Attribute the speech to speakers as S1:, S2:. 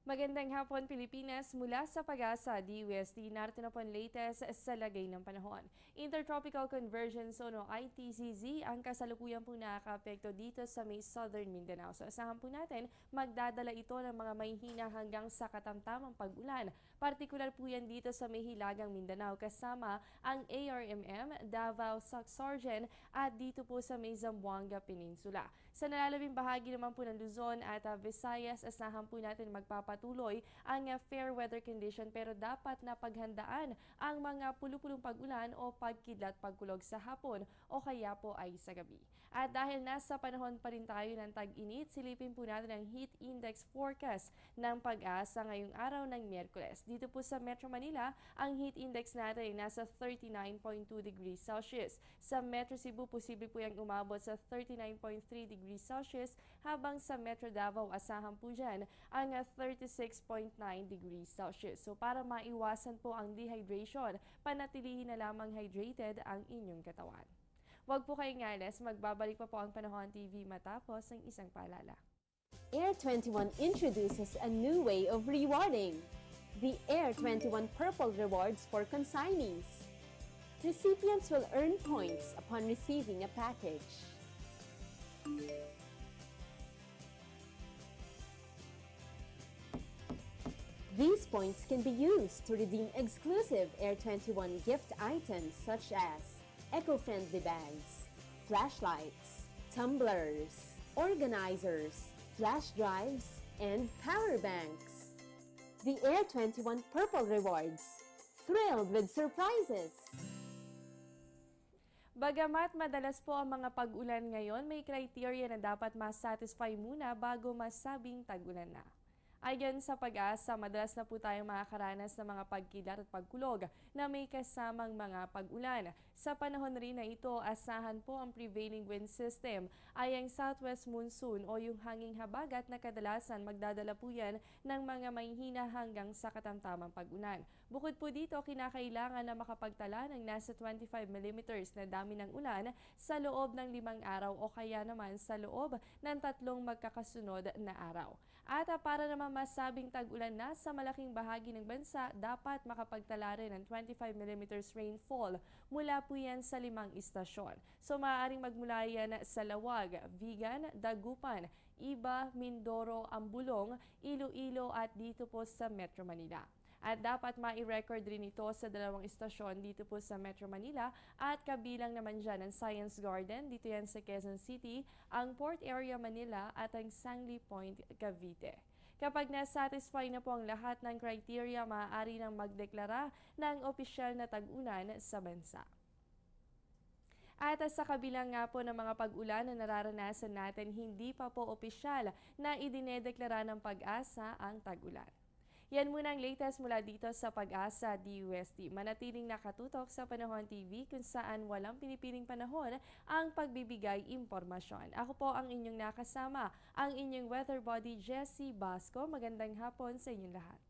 S1: Magandang hapon Pilipinas mula sa Pag-asa DUST. Narito na po ang latest sa lagay ng panahon. Intertropical Convergence Zone o ITCZ ang kasalukuyan po nakakaapekto dito sa may Southern Mindanao. So asahan po natin magdadala ito ng mga mahihina hanggang sa katamtamang pag-ulan. Partikular po yan dito sa may Hilagang Mindanao kasama ang ARMM, Davao, Sorgen at dito po sa may Zamboanga Peninsula. Sa nalalabing bahagi naman po ng Luzon at Visayas, asahan po natin magpapatuloy ang fair weather condition pero dapat na paghandaan ang mga pulupulong pag-ulan o pagkidlat pagkulog sa hapon o kaya po ay sa gabi. At dahil nasa panahon pa rin tayo ng tag-init, silipin po natin ang heat index forecast ng Pag-asa ngayong araw ng Miyerkules. Dito po sa Metro Manila, ang heat index natin ay nasa 39.2 degrees Celsius. Sa Metro Cebu, posible po yung umabot sa 39.3 degrees Celsius habang sa Metro Davao, asahan po dyan ang 36.9 degrees Celsius. So para maiwasan po ang dehydration, panatilihin na lamang hydrated ang inyong katawan. Huwag po kayong alis, magbabalik pa po ang Panahon TV matapos ang isang paalala.
S2: Air 21 introduces a new way of rewarding. The Air 21 Purple Rewards for consignees. Recipients will earn points upon receiving a package. These points can be used to redeem exclusive Air 21 gift items such as eco-friendly bags, flashlights, tumblers, organizers, flash drives, and power banks. The Air 21 Purple Rewards. Thrilled with surprises!
S1: Bagamat madalas po ang mga pag-ulan ngayon, may criteria na dapat ma-satisfy muna bago masabing tag-ulan na. Ayon sa Pag-asa, madalas na po tayong makakaranas ng mga pagkilat at pagkulog na may kasamang mga pag-ulan. Sa panahon rin na ito, asahan po ang prevailing wind system ay ang southwest monsoon o yung hanging habagat na kadalasan magdadala po yan ng mga mahihina hanggang sa katamtamang pag-ulan. Bukod po dito, kinakailangan na makapagtala ng nasa 25 mm na dami ng ulan sa loob ng 5 araw o kaya naman sa loob ng 3 magkakasunod na araw. At para naman masabing tag-ulan na sa malaking bahagi ng bansa, dapat makapagtala rin ng 25 mm rainfall mula po yan sa 5 istasyon. So maaaring magmula yan sa Lawag, Vigan, Dagupan, Iba, Mindoro, Ambulong, Iloilo at dito po sa Metro Manila. At dapat mai-record rin ito sa 2 istasyon dito po sa Metro Manila at kabilang naman dyan ang Science Garden, dito yan sa Quezon City, ang Port Area Manila at ang Sangley Point, Cavite. Kapag na-satisfy na po ang lahat ng criteria, maaari nang magdeklara ng opisyal na tag-ulan sa bansa. At sa kabilang nga po ng mga pag-ulan na nararanasan natin, hindi pa po opisyal na idinedeklara ng Pag-asa ang tag-ulan. Yan muna ang latest mula dito sa Pag-asa DUST. Manatiling nakatutok sa Panahon TV kung saan walang pinipiling panahon ang pagbibigay impormasyon. Ako po ang inyong nakasama, ang inyong weather body Jessie Basco. Magandang hapon sa inyong lahat.